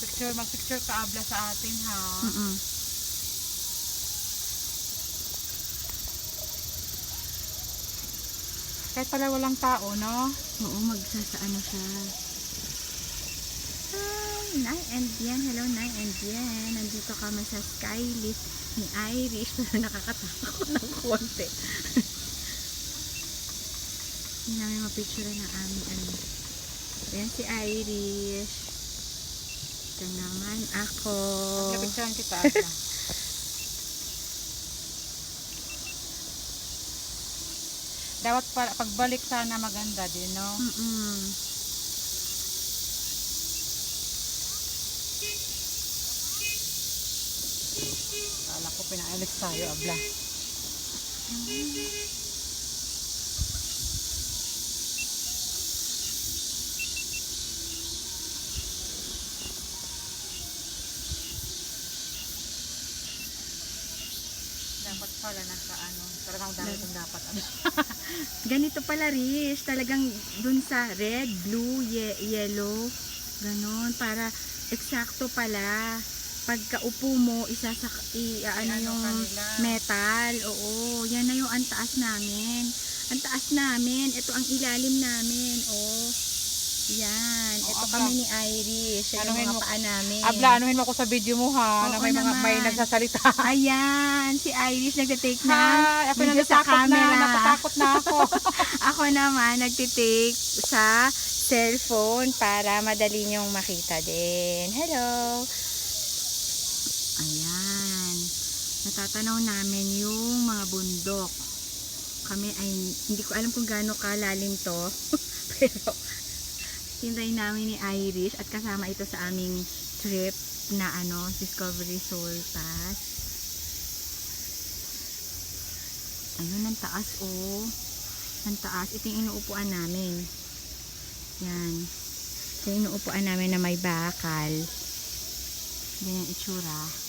Mag-picture ka abla sa atin ha. Kahit pala walang tao, no? Oo, magsasaano siya. Hi, Nay and Yen. Hello, Nay and Yen. Nandito kami sa Skylift ni Irish. Pero nakakatakot ng konti. Hindi namin mapicture ng aming ano. Ayan si Irish. Ito naman ako. Picturean kita abla. Dapat pagbalik sana maganda din, no? Kala ko pinaalis tayo, abla. Dapat pala nagkaano. Talagang dami kong dapat. Ganito pala, Rish. Talagang dun sa red, blue, yellow. Ganon. Para eksakto pala. Pagka-upo mo, ano yung kanila. metal. Oo. Yan na yung antaas namin. Antaas namin. Ito ang ilalim namin. Oh. Yan. Ito abla. kami ni Irish. Yan yung Anuhin mga mo- paa namin. Abla, anuhin mo ako sa video mo ha. Na Oo may naman. nagsasalita. Ayan. Si Irish nagtitake na. Hi! Ako video sa natatakot na. camera. Natatakot na ako. Ako naman nagtitake sa cellphone para madali nyong makita din. Hello! Ayan. Natatanaw namin yung mga bundok. Kami ay, hindi ko alam kung gaano kalalim to. Pero, tinry namin ni Irish at kasama ito sa aming trip na Discovery Soul Pass. Ayun, ang taas oh. Ang taas. Ito yung inuupuan namin. Yan. Ito yung inuupuan namin na may bakal. Ganyan itsura.